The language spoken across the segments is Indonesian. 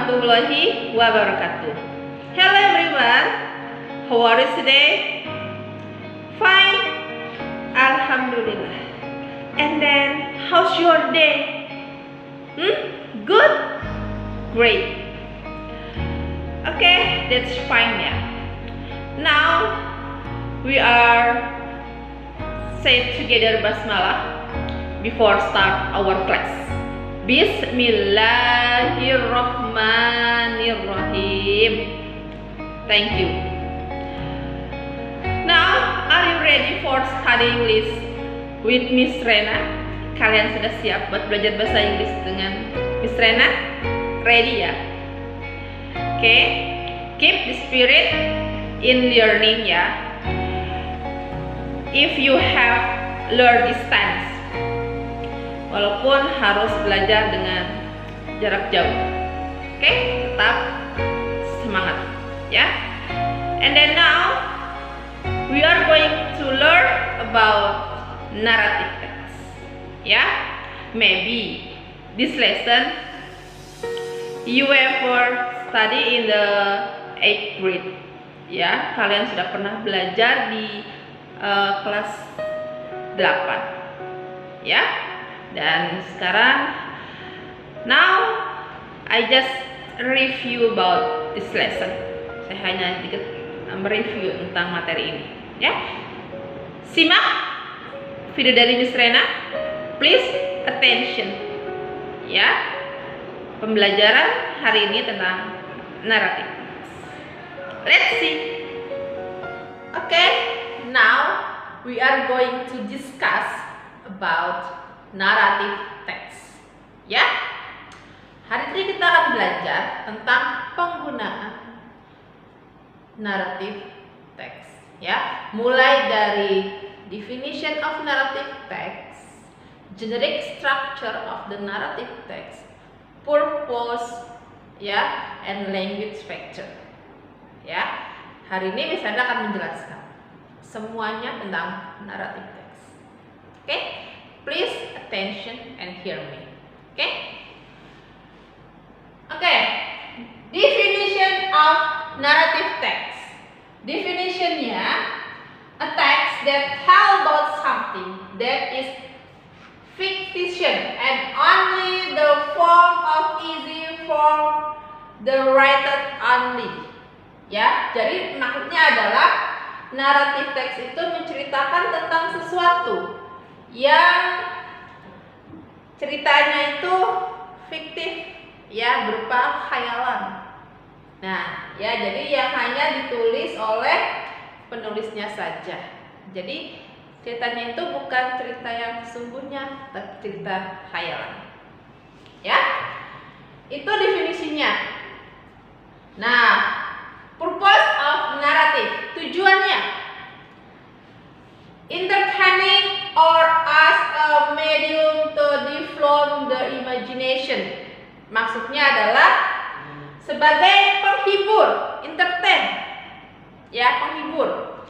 warahmatullahi wabarakatuh. Hello everyone, how are you today? Fine, Alhamdulillah. And then, how's your day? Good? Great. Okay, that's fine ya. Now, we are say together basmalah before start our class. Bismillahirrahmanirrahim. Thank you. Now, are you ready for studying English with Miss Rena? Kalian sudah siap buat belajar bahasa Inggris dengan Miss Rena? Ready ya? Okay, keep the spirit in learning ya. If you have learned distance, walaupun harus belajar dengan jarak jauh, oke, tetap semangat ya. And then now we are going to learn about narrative text ya. Maybe this lesson you ever study in the 8th grade ya. Kalian sudah pernah belajar di kelas 8 ya. Dan sekarang, now I just review about this lesson. Saya hanya sedikit mereview tentang materi ini ya. Simak video dari Miss Rena, please attention ya. Pembelajaran hari ini tentang naratif. Let's see. Okay, now we are going to discuss about narrative text ya. Hari ini kita akan belajar tentang penggunaan narrative text ya. Mulai dari definition of narrative text, generic structure of the narrative text, purpose ya, and language factor ya. Hari ini misalnya akan menjelaskan semuanya tentang narrative text. Oke? Please attention and hear me. Okay. Definition of narrative text. Definitionnya, a text that tell about something that is fictitious and only the form of easy for the writer only. Ya, jadi maksudnya adalah narrative text itu menceritakan tentang sesuatu yang ceritanya itu fiktif ya, berupa khayalan. Nah, ya, jadi yang hanya ditulis oleh penulisnya saja. Jadi ceritanya itu bukan cerita yang sesungguhnya, tapi cerita khayalan. Ya, itu definisinya. Nah, purpose of narrative, tujuannya entertaining or as a medium to develop the imagination. Maksudnya adalah sebagai penghibur, entertain ya, penghibur,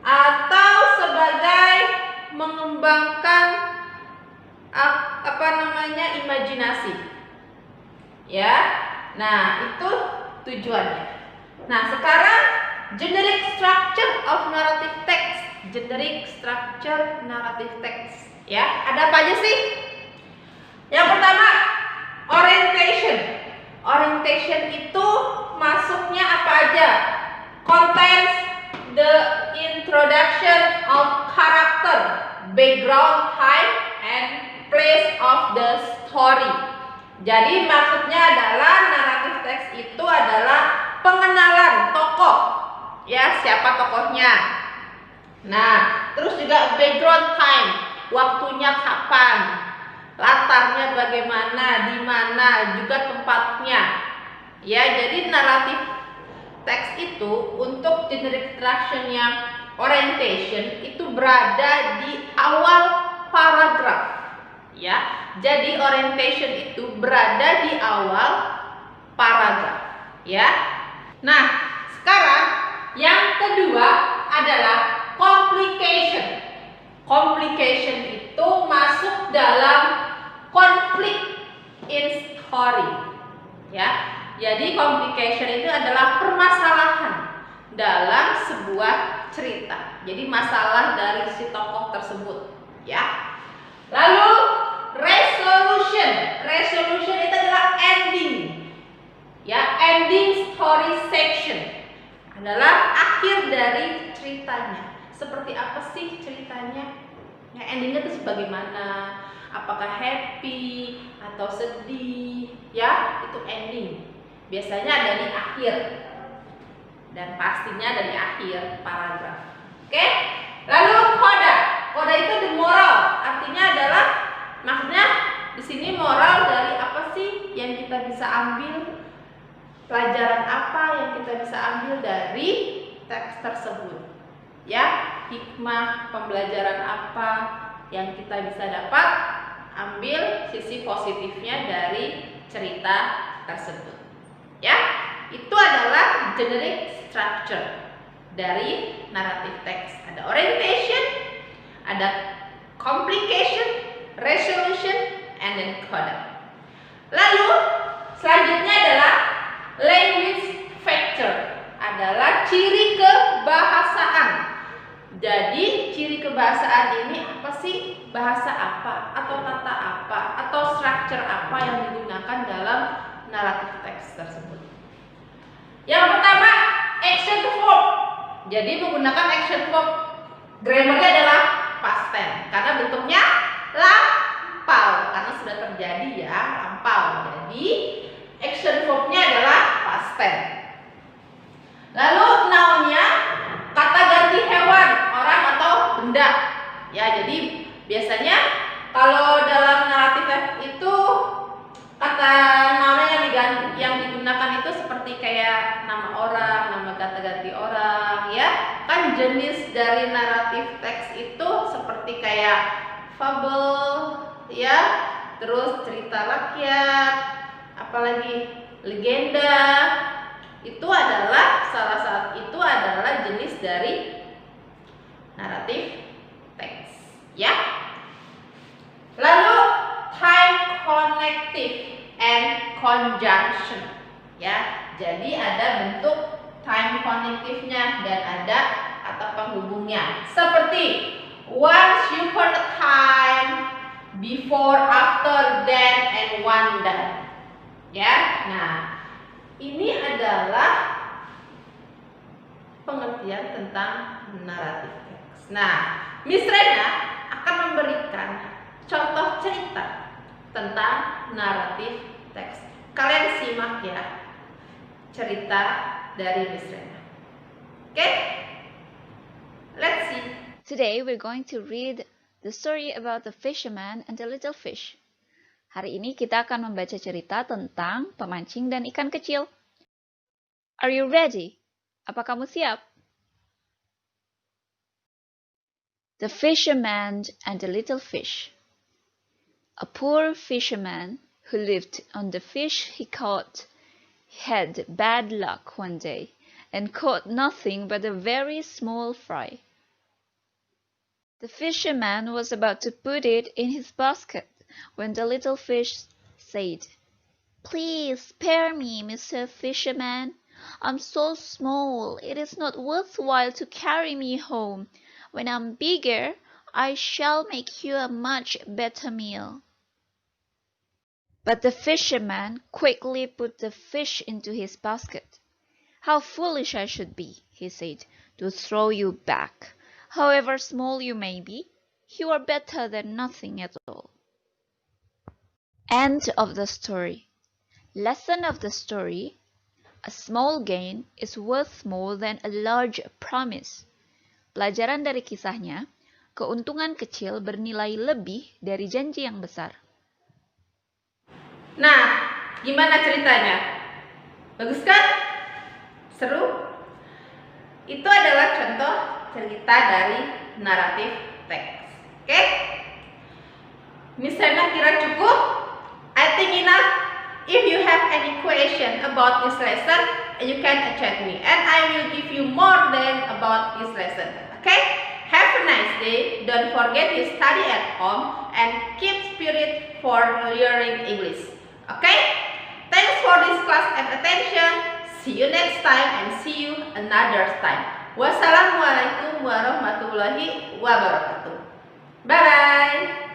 atau sebagai mengembangkan imajinasi ya. Nah, itu tujuannya. Nah, sekarang generic structure of narrative text. Generic structure narrative text ya. Ada apa aja sih? Yang pertama, orientation. Orientation itu masuknya apa aja? Contains the introduction of character, background, time, and place of the story. Jadi maksudnya adalah narrative text itu adalah pengenalan tokoh ya, siapa tokohnya. Nah, terus juga background time, waktunya kapan, latarnya bagaimana, di mana, juga tempatnya. Ya, jadi naratif teks itu untuk generic structure-nya orientation itu berada di awal paragraf. Ya, jadi orientation itu berada di awal paragraf. Ya. Nah, sekarang yang kedua adalah complication. Complication itu masuk dalam conflict in story. Ya, Jadi complication itu adalah permasalahan dalam sebuah cerita. Jadi masalah dari si tokoh tersebut, ya. Lalu resolution. Resolution itu adalah ending. Ya, ending story section adalah akhir dari ceritanya. Seperti apa sih ceritanya? Ya, endingnya itu sebagaimana? Apakah happy atau sedih? Ya, itu ending. Biasanya ada di akhir. Dan pastinya ada di akhir paragraf. Oke? Lalu coda. Coda itu the moral. Artinya adalah, maksudnya di sini moral dari apa sih yang kita bisa ambil? Pelajaran apa yang kita bisa ambil dari teks tersebut? Ya, hikmah pembelajaran apa yang kita bisa dapat ambil sisi positifnya dari cerita tersebut. Ya, itu adalah generic structure dari naratif teks. Ada orientation, ada complication, resolution, and then coda. Lalu selanjutnya adalah language factor, adalah ciri kebahasaan. Jadi ciri kebahasaan ini apa sih? Bahasa apa atau tata apa atau structure apa yang digunakan dalam naratif teks tersebut? Yang pertama, action verb. Jadi menggunakan action verb. Grammarnya adalah past tense karena bentuknya lampau karena sudah terjadi ya, lampau. Jadi action verbnya adalah past tense. Lalu noun-nya kata ganti hewan, orang atau benda. Ya, jadi biasanya kalau dalam naratif itu kata noun yang digunakan itu seperti kayak nama orang, nama kata ganti orang, ya. Kan jenis dari naratif teks itu seperti kayak fable, ya. Terus cerita rakyat, apalagi legenda. Itu adalah jenis dari naratif teks, ya. Lalu time connective and conjunction, ya. Jadi ada bentuk time connective-nya dan ada kata penghubungnya. Seperti once upon a time, before, after, then, and one then. Ya. Nah, ini adalah pengertian tentang naratif teks. Nah, Miss Rena akan memberikan contoh cerita tentang naratif teks. Kalian simak ya cerita dari Miss Rena. Oke? Let's see. Today we're going to read the story about the fisherman and the little fish. Hari ini kita akan membaca cerita tentang pemancing dan ikan kecil. Are you ready? Apa kamu siap? The fisherman and the little fish. A poor fisherman who lived on the fish he caught had bad luck one day and caught nothing but a very small fry. The fisherman was about to put it in his basket when the little fish said, "Please spare me, Mr. Fisherman. I'm so small, it is not worthwhile to carry me home. When I'm bigger, I shall make you a much better meal." But the fisherman quickly put the fish into his basket. "How foolish I should be," he said, "to throw you back. However small you may be, you are better than nothing at all." End of the story. Lesson of the story: a small gain is worth more than a large promise. Pelajaran dari kisahnya, keuntungan kecil bernilai lebih dari janji yang besar. Nah, gimana ceritanya? Bagus kan? Seru? Itu adalah contoh cerita dari naratif teks. Oke? Misalnya kira cukup? I think enough. If you have any question about this lesson, you can chat me and I will give you more than about this lesson. Okay? Have a nice day. Don't forget to study at home and keep spirit for learning English. Okay? Thanks for for this class and attention. See you next time and see you another time. Wassalamualaikum warahmatullahi wabarakatuh. Bye bye.